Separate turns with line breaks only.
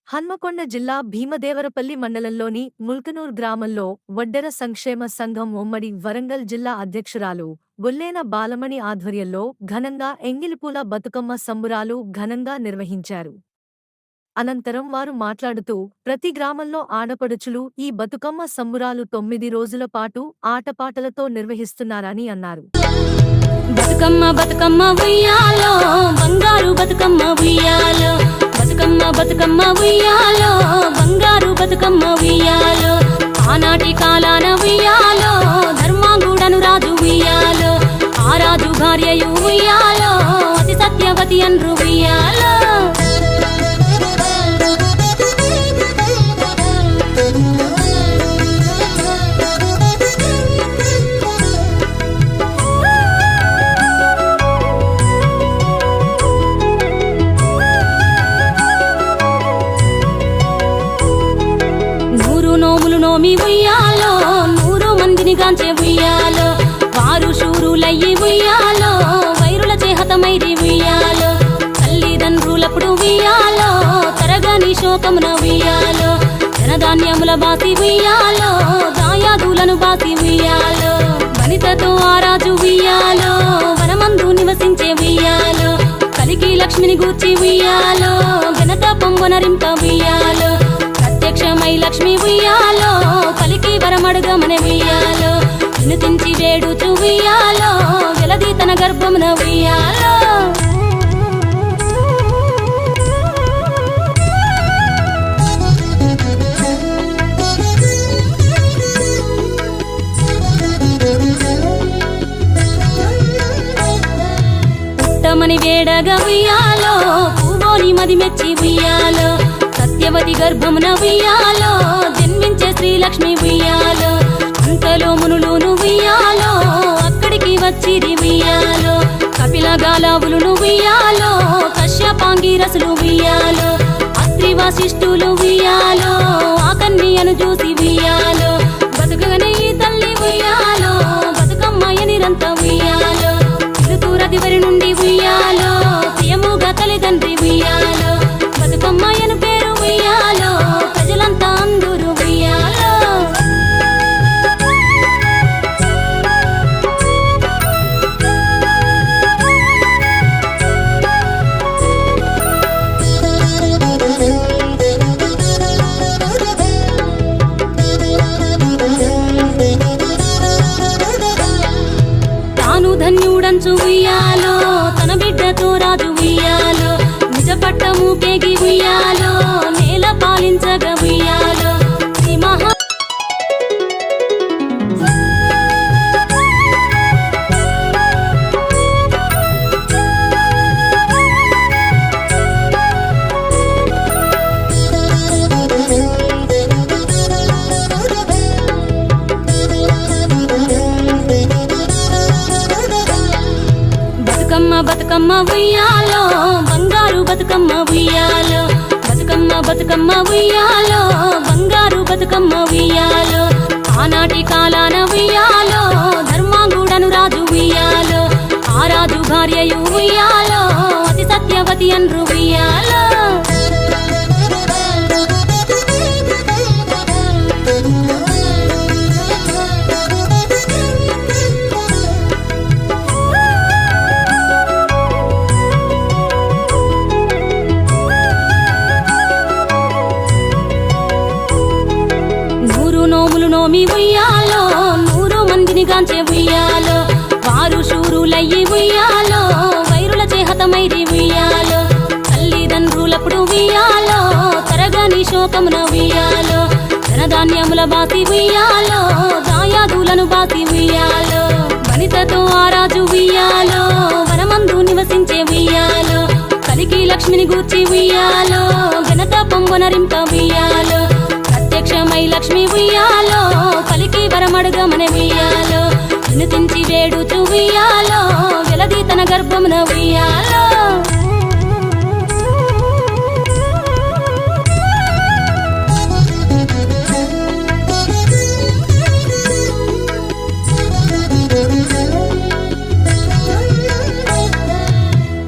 హన్మకొండ జిల్లా భీమదేవరపల్లి మండలంలోని ముల్కనూర్ గ్రామంలో వడ్డెర సంక్షేమ సంఘం ఉమ్మడి వరంగల్ జిల్లా అధ్యక్షురాలు గొల్లేన బాలమణి ఆధ్వర్యంలో ఘనంగా ఎంగిలిపూల బతుకమ్మ సంబురాలు ఘనంగా నిర్వహించారు. అనంతరం వారు మాట్లాడుతూ ప్రతి గ్రామంలో ఆడపడుచులు ఈ బతుకమ్మ సంబురాలు 9 రోజుల పాటు ఆటపాటలతో నిర్వహిస్తున్నారని అన్నారు.
బతుకమ్మ బతుకమ్మ ఉయ్యాలో బంగారు బతుకమ్మ ఉయ్యాలో, బతుకమ్మ బతుకమ్మ ఉయ్యాలో బంగారు బతుకమ్మ ఉయ్యాలో, ఆనాటి కాలాన ఉయ్యాలో ధర్మాంగుడను రాజు ఉయ్యాలో, ఆ రాజు భార్యయు ఉయ్యాలో అతి సత్యవతి అన్రు ఉయ్యాలో. నోములు నోమి ఉయ్యాలో 100 మందిని గాంచే ఉయ్యాలో, వారు శూరులయ్యి ఉయ్యాలో వైరుల చేహతమైరి ఉయ్యాలో, తల్లిదండ్రులప్పుడు ఉయ్యాలో తరగని శోకమున ఉయ్యాలో, ధనధాన్యముల బాసి ఉయ్యాలో దాయాదులను బాసి ఉయ్యాలో, వనితతో ఆరాజు ఉయ్యాలో వనమందు నివసించే ఉయ్యాలో, కలికి లక్ష్మిని గూర్చి ఉయ్యాలో ఘనత పొంగొనరింప ఉయ్యాలో, ప్రత్యక్షమై లక్ష్మి ఉయ్యాలో కలికి వరమడుగమనే ఉయ్యాలో, వినుతించి వేడుచు ఉయ్యాలో వెలది తన గర్భమున ఉయ్యాలో. పుట్టమని వేడగా ఉయ్యాలో పూవోని మది మెచ్చి ఉయ్యాలో, సత్యవతి గర్భమున ఉయ్యాలో జన్మించే శ్రీలక్ష్మి ఉయ్యాలో, అంతలో మునులును ఉయ్యాలో అక్కడికి వచ్చిరి ఉయ్యాలో, కపిల గాలావులును ఉయ్యాలో కశ్యపాంగిరసులు ఉయ్యాలో, అత్రి వశిష్ఠులు ఉయ్యాలో ఆ కన్యను చూసి ఉయ్యాలో, బతుకగనే ఈ తల్లి ఉయ్యాలో బతుకమ్మయ్య నిరంత ఉయ్యాలో, ఋతురదివరి నుండి ఉయ్యాలో ప్రియముగా తల్లిదండ్రి ఉయ్యాలో, బతుకమ్మయ్యను పేరు ఉయ్యాలో ప్రజలంతా అందరూ ఉయ్యాలో. తాను ధన్యుడంచు ఉయ్యాలో తన బిడ్డతో రాజు ఉయ్యాలో, నిజ పట్టము కేగి ఉయ్యాలో నేల పాలించగా ఉయ్యాలో, శ్రీ మహా బతుకమ్మ బతుకమ్మ ఉయ్యాలో బంగారు బతుకమ్మ ఉయ్యాలో, బతుకమ్మ బతుకమ్మ ఉయ్యాలో బంగారు బతుకమ్మ ఉయ్యాలో, ఆనాటి కాలాన ఉయ్యాలో ధర్మాంగుడను రాజు ఉయ్యాలో, ఆ రాజు భార్యయు ఉయ్యాలో అతి సత్యవతి అన్రు ఉయ్యాలో. నోములు నోమి ఉయ్యాలో 100 మందిని గాంచే ఉయ్యాలో, వారు శూరులయ్యి ఉయ్యాలో వైరుల చేహతమైరి ఉయ్యాలో, తల్లిదండ్రులప్పుడు ఉయ్యాలో తరగని శోకమున ఉయ్యాలో, ధనధాన్యముల బాసి ఉయ్యాలో దాయాదులను బాసి ఉయ్యాలో, వనితతో ఆరాజు ఉయ్యాలో వనమందు నివసించే ఉయ్యాలో, కలికి లక్ష్మిని గూర్చి ఉయ్యాలో ఘనత పొంగొనరింప ఉయ్యాలో, ప్రత్యక్షమై లక్ష్మి ఉయ్యాలో కలికి వరమడుగమనే ఉయ్యాలో, వినుతించి వేడుచు ఉయ్యాలో వెలది తన గర్భమున ఉయ్యాలో.